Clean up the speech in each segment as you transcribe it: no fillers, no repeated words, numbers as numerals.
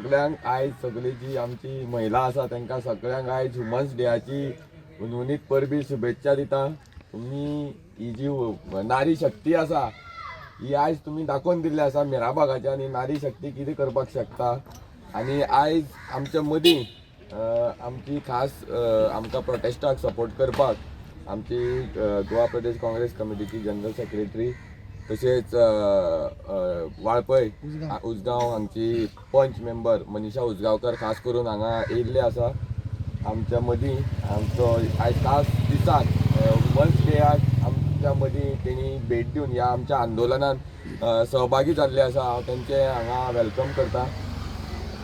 सगळ्यांक आयज सगळी जी आमची महिला आसा तांकां सगळ्यांक आयज वुमन्स डेयाची उनवणीत परबी शुभेच्छा दिता। तुम्ही ही जी नारी शक्ती आसा ही आयज तुम्ही दाखोवन दिल्ली आसा मिराबागाच्या, आनी नारी शक्ती कितें करपाक शकता। आनी आयज आमच्या मदीं आमची खास आमकां प्रोटेस्टाक सपोर्ट करपाक आमची गोवा प्रदेश काँग्रेस कमिटीची जनरल सेक्रेटरी तशेंच वाळपय उजगांव हांगची पंच मेंबर मनीषा उजगांवकर खास करून हांगा येयल्ले आसा आमच्या मदीं। आमचो आयज खास दिसाक वुमन्स डेयाक आमच्या मदीं तेणी भेट दिवन ह्या आमच्या आंदोलनात सहभागी जाल्ले आसा। हांव तेंचे हांगा वेलकम करता।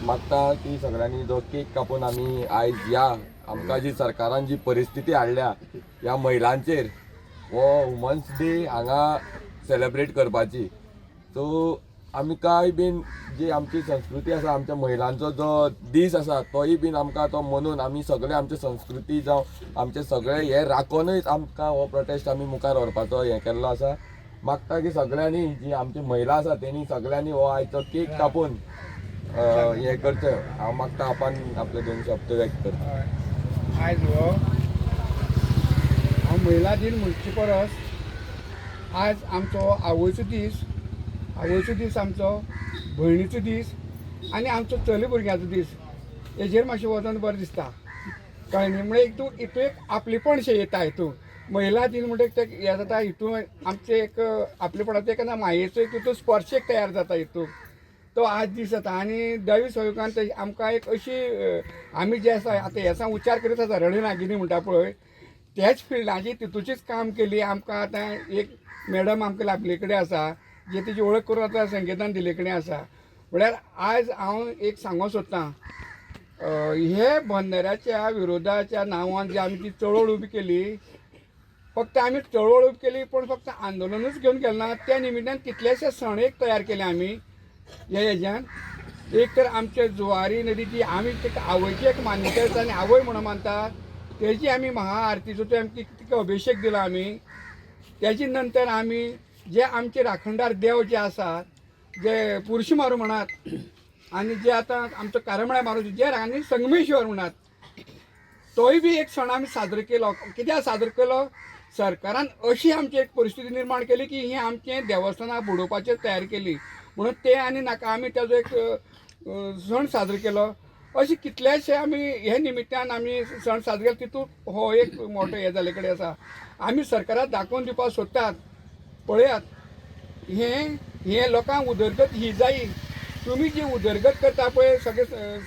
मागता की सगळ्यांनी जो केक कापून आमी आयज ह्या आमकां जी सरकारान जी परिस्थिती हाडल्या ह्या महिलांचेर वो वुमन्स डे हांगा सेलेब्रेट करपाची। सो आमकांय बीन जी आमची संस्कृती आसा आमच्या महिलांचो जो दीस आसा तोय बीन आमकां तो म्हणून आमी सगळे आमची संस्कृती जावं आमचे सगळे हे राखोनूच आमकां हो प्रोटेस्ट आमी मुखार व्हरपाचो हें केल्लो आसा। मागता की सगळ्यांनी जी आमची महिला आसा तेणी सगळ्यांनी हो आयचो केक कापून हे करचें। हांव मागता आपण आपले 2 शब्द व्यक्त करता। आयज हो हांव महिला दिन म्हणचे परस आज आमचो आवयचो दीस आमचो भयणीचो दीस आनी आमचो चले भुरग्याचो दीस हेजेर मातशें वचोन बरें दिसता। कळ्ळें न्ही? म्हणजे हितून एक आपलेपणशें येता। हितून महिला दिन म्हणटा हें जाता हितून आमचें एक आपलेपणाचो एक मायेचो एक हितून स्पर्श एक तयार जाता हितून तो आज दीस जाता। आनी दवी संयुगांत आमकां एक अशी आमी जे आसा आतां हेसा उच्चार करीत आसा रणनागिनी म्हणटा पळय त्याच फिल्डाची तितूचीच काम केली। आमकां आतां एक मॅडम आमकां लाभले कडेन आसा जे तेजी ओळख करून आतां संगीतान दिले कडेन आसा। म्हळ्यार आयज हांव एक सांगूंक सोदतां हे बंदराच्या विरोधाच्या नांवान जी आमी ती चळवळ उबी केली फक्त आमी चळवळ उबी केली पण फक्त आंदोलनूच घेवन गेले ना। त्या निमित्यान कितलेशे सण एक तयार केले आमी ह्या हेज्यान। एक तर आमचे जुवारी नदी जी आमी ताका आवयची एक मान्यताय आसा आनी आवय म्हणून मानता तेजी आमी महाआरतीचो तिका अभिशेक दिलो आमी। तेजे नंतर आमी जे आमचे राखणदार देव जे आसात जे पुरुश मारू म्हणात आनी जे आतां आमचो करमळ्या मारू जे आनी संगमेश्वर म्हणात तोय बी एक सण आमी साजरो केलो। कित्याक साजरो केलो? सरकारान अशी आमची एक परिस्थिती निर्माण केली की ही आमचें देवस्थानां बुडोवपाचेर तयार केली म्हणून ते आनी नाका आमी तेजो एक सण साजरो केलो। अशें कितलेशे आमी हे निमित्यान आमी सण साजरो केलो तितूंत हो एक मोठो हे जाले कडेन आसा। आमी सरकाराक दाखोवन दिवपाक सोदतात पळयात हे लोकांक उदरगत ही जायी। तुमी जी उदरगत करता पळय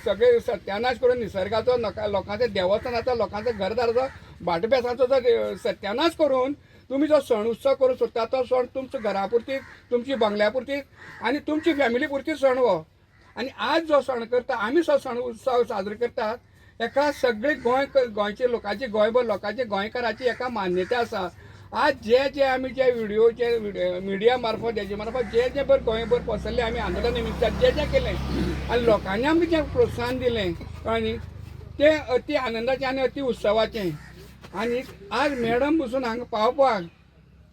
सगळे सत्यानाश करून निसर्गाचो लोकांच्या देवस्थानाचो लोकांच्या घरदाराचो भाटबेसाचो जो सत्यानाश करून तुमी जो सण उत्सव करूंक सोदता तो सण तुमच्या घरा पुरतीच तुमची बंगल्या पुरतीच आनी तुमची फॅमिली पुरतीच सण हो। आनी आज जो सण करता आमी जो सण उत्सव साजरो करतात एका सगळे गोंयचे लोकांची गोंयभर लोकांची गोंयकाराची एका मान्यता आसा। आज जे आमी जे व्हिडिओचे मिडिया मार्फत हेजे मार्फत जे बर गोंयभर पसरले आमी आंदोलन निमित्तान जे केलें आनी लोकांनी आमकां जें प्रोत्साहन दिलें कळ्ळें तें अति आनंदाचें आनी अति उत्सवाचें। आनी आज मॅडम बसून हांगा पावपाक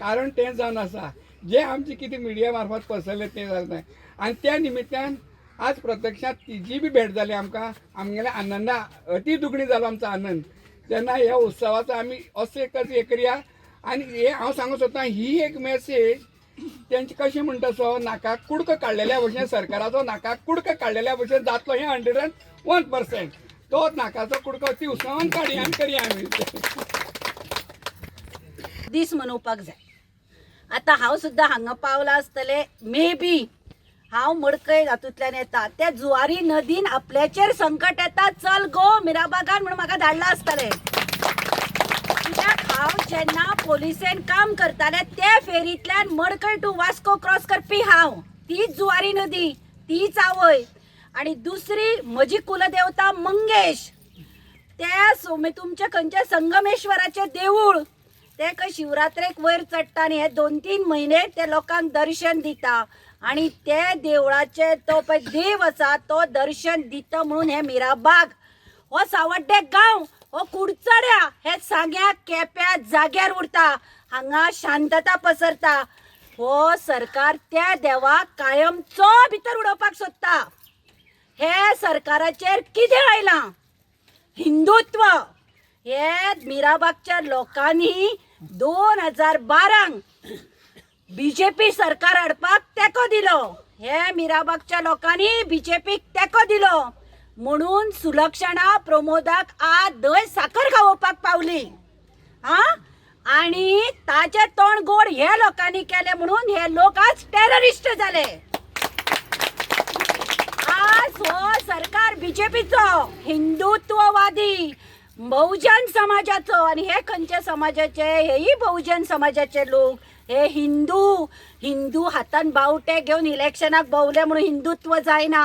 कारण तें जावन आसा जे आमचे कितें मिडिया मार्फत पसरलें तें जालें आनी त्या निमित्तान आज प्रत्यक्षात तिजी बी भेट जाली आमकां आमगेल्या आनंदा अति दुगणी जालो आमचो आनंद। तेन्ना ह्या उत्सवाचो आमी असो एक हे करया। आनी हे हांव सांगूंक सोदतां ही एक मेसेज तेंचे कशें म्हणटा सो नाकाक कुडको काडलेल्या भशेन सरकाराचो नाकाक कुडको काडलेल्या भशेन जातलो हें 101%। तो नाकाचो कुडको अति उत्सवान काडया आनी करया आमी दीस मनोवपाक जाय। आतां हांव सुद्दां हांगा पावला आसतलें मे बी हांव मडकय हातूंतल्यान येता त्या जुवारी नदीन आपल्याचेर संकट येता चल गो मिराबागान म्हणून म्हाका धाडला आसतलें। कित्याक हांव जेन्ना पोलिसेन काम करतालें ते फेरींतल्यान मडकय टू वास्को क्रॉस करपी हांव तीच जुवारी नदी तीच आवय आनी दुसरी म्हजी कुलदेवता मंगेश त्या तुमच्या खंयच्या संगमेश्वराचें देवूळ ते शिवरात्रेक वयर चडटा आनी हे 2-3 म्हयने ते लोकांक दर्शन दिता आनी ते देवळाचे तो पळय देव आसा तो दर्शन दिता म्हणून हे मिराबाग हो सावड्डे गांव हो कुडचड्या हे सगळ्या केप्या जाग्यार उरता हांगा शांतता पसरता। हो सरकार त्या देवाक कायमचो भितर उडोवपाक सोदता। हे सरकाराचेर कितें आयलां? हिंदुत्व. हे मिराबागच्या लोकांनी 2012 बीजेपी सरकार हाडपाक तेको दिलो. हे मिराबागच्या लोकांनी बीजेपीक तेको दिलो म्हणून सुलक्षणा प्रमोदाक आज दय साखर खावोवपाक पावली. आणि ताचे तोंड गोड हे लोकांनी केले म्हणून हे लोक आज टेररिस्ट झाले. आज हो सरकार बीजेपीचो, हिंदुत्ववादी, बहुजन समाजाचो. आणि हे खंयचे समाजाचे? हेही बहुजन समाजाचे लोक. हे हिंदू हातान बावटे घेऊन इलेक्शनाक भोवले म्हणून हिंदुत्व जायना.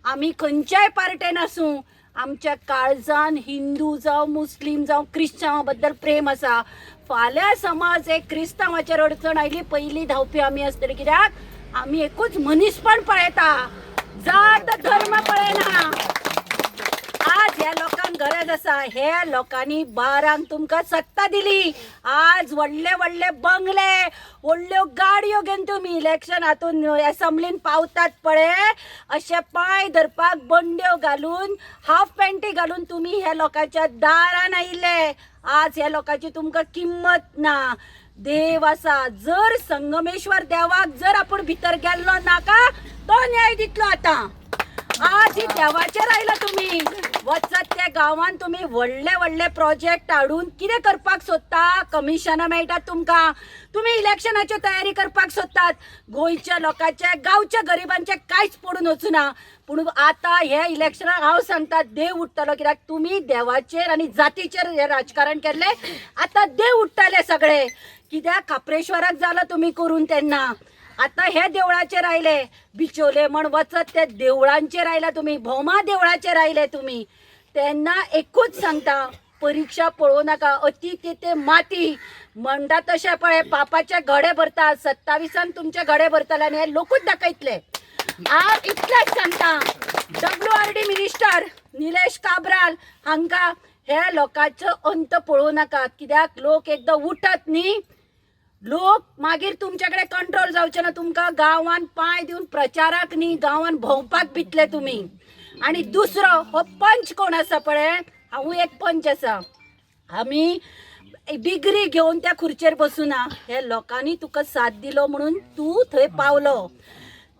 आमी खंयच्याय पार्टेन आसूं, आमच्या काळजान हिंदू जावं मुस्लिम जावं क्रिश्चनां बद्दल प्रेम आसा. फाल्यां समज एक क्रिस्तांवाचेर अडचण आयली, पयलीं धांवपी आमी आसतली. कित्याक आमी एकूच मनीसपण पळयता, जात धर्म पळयना. आज ह्या लोकांक गरज आसा. हे लोकांनी 12 तुमकां सत्ता दिली. आज व्हडले व्हडले बंगले, व्हडल्यो गाडयो घेवन तुमी इलेक्शन हातून असेंब्लीन पावतात पळय, अशे पांय धरपाक बंड्यो घालून, हाफ पॅन्टी घालून तुमी ह्या लोकांच्या दारान आयिल्ले. आज ह्या लोकांची तुमकां किंमत ना. देव आसा. जर संगमेश्वर देवाक जर आपूण भितर गेल्लो नाका, तो न्याय दितलो. आता आज ही देवाचेर आयला. तुम्ही वचत त्या गांवांत तुम्ही व्हडले व्हडले प्रोजेक्ट हाडून कितें करपाक सोदता? कमिशनां मेळटात तुमकां. तुम्ही इलेक्शनाची तयारी करपाक सोदतात. गोंयच्या लोकांचे, गांवच्या गरिबांचे कांयच पडून वचूना. पूण आतां हे इलेक्शनाक हांव सांगता, देव उठतलो. कित्याक तुमी देवाचेर आनी जातीचेर हे राजकारण केल्ले. आतां देव उठ्ठले सगळे. कित्याक काप्रेश्वराक जालो तुम्ही करून तेन्ना. आता हे देवळाचेर आयले. बिचोले म्हण वचत ते देवळांचेर आयला तुम्ही, भोमा देवळाचेर आयले तुम्ही. तेन्ना एकूच सांगता, परीक्षा पळोवं नाका. अति तेथे माती म्हणटा तशें पळय, पापाचे घडे भरतात. 27 तुमचे घडे भरतले आनी हे लोकूच दाखयतले. आज इतलेंच सांगता, WRD मिनिस्टर निलेश काब्राल हांकां हे लोकांचो अंत पळोवं नाका. कित्याक लोक एकदां उठत न्ही, लोक मागीर तुमच्याकडे कंट्रोल जावचे ना. तुमकां गांवांत पांय दिवन प्रचाराक न्ही, गांवांत भोंवपाक भितले तुमी. आणि दुसरो हो पंच कोण आसा पळय, हांव एक पंच आसा. आमी डिग्री घेवन त्या खुर्चेर बसूना. हे लोकांनी तुका साथ दिलो म्हणून तूं थंय पावलो.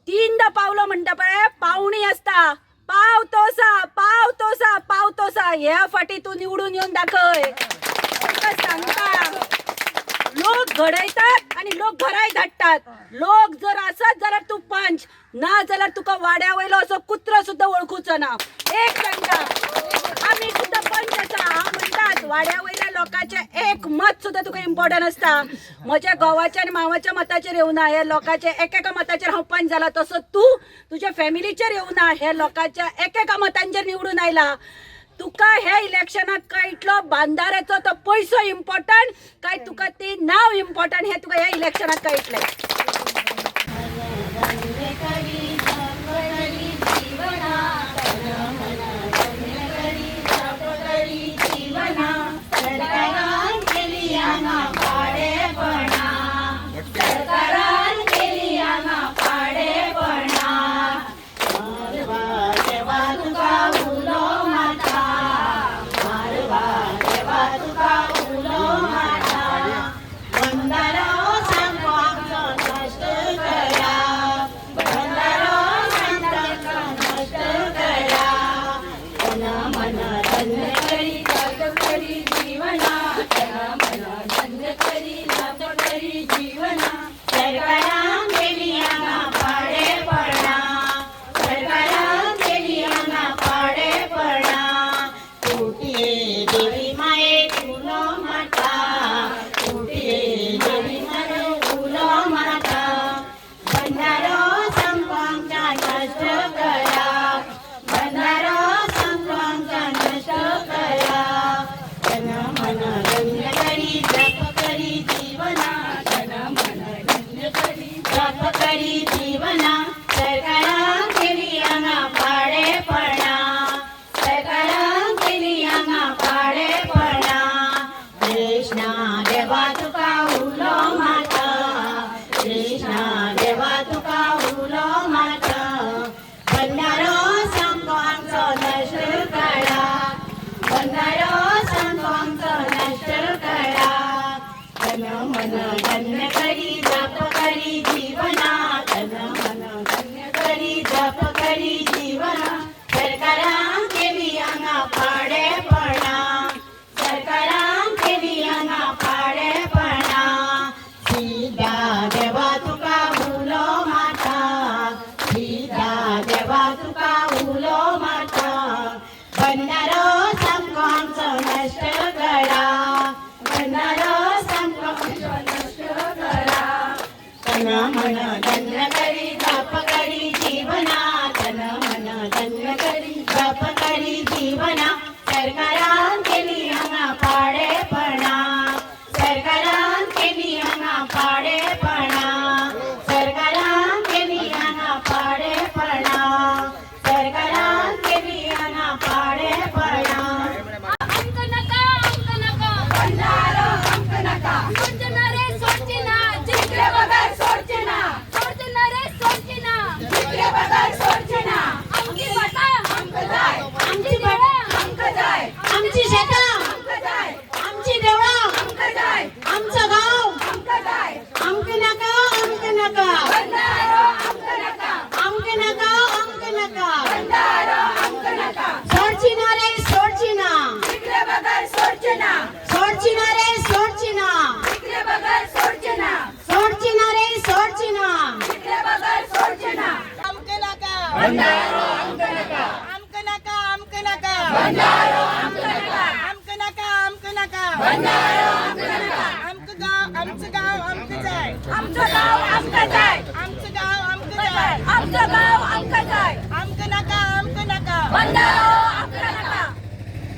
3दा पावलो म्हणटा पळय, पावणी आसता. पावतोसा पावतोसा पावतोसा. ह्या फाटी तूं निवडून येवन दाखय. तुका सांगता, लोक घडयतात आणि लोक घराय धाडटात. लोक जर आसत जाल्यार तू पंच, ना जाल्यार तुका वाड्या वयलो असो कुत्रो सुद्धा वळखूचो ना. एक सांगता, आमी सुद्धा पंच आसा. हांव म्हणटात, वाड्या वयल्या लोकांचे एक मत सुद्धा तुका इम्पॉर्टंट आसता. म्हज्या घोवाच्या आनी मांवाच्या मताचेर येवना. हे लोकांचे एकेका मताचेर हांव पंच जाला. तसो तूं तुज्या फॅमिलीचेर येवना. हे लोकांच्या एकेका मतांचेर निवडून आयला. तुका हे इलेक्शनाक कळटलो बांदाऱ्याचो तो पैसो इम्पॉर्टंट काय तुका ते नाव इम्पॉर्टंट, हे तुका हे इलेक्शनाक कळटलें. मन धन्य करी जप करी जीवना तन मन धन्य करी जप करी जीवना सरकारान केली हांगा पाडेपणा सरकारान केली हांगा पाडेपणा सरकारान केली हांगा पाडेपणा सरकारान केली हांगा पाडेपणा अंक नका बंधारो अंक नका सोडना रे सोडचिना जिंकले बगर सोडचिना सोडना रे सोडचिना जिंकले बगर सोडचिना आमची भाषा अंक जाय आमची भाषा अंक जाय आमची शेता अंक जाय आमची देवळा अंक जाय आमचं गाव अंक जाय अंक नका अंक नका बंधारो अंक नका अंक नका अंक नका बंधारो अंक नका सोडचिना रे सोडचिना जिंकले बगर सोडचिना सोडचिना रे सोडचिना जिंकले बगर सोडचिना सोडचिना रे सोडचिना जिंकले बगर सोडचिना अंक नका बंधारो अंक नका अंक नका अंक नका बंधारो अंक नका अंक नका अंक नका बंधारो अंक नका आमचं गाव आमचं जाय आमचं गाव आमचं जाय आमचं गाव आमचं जाय आमचं गाव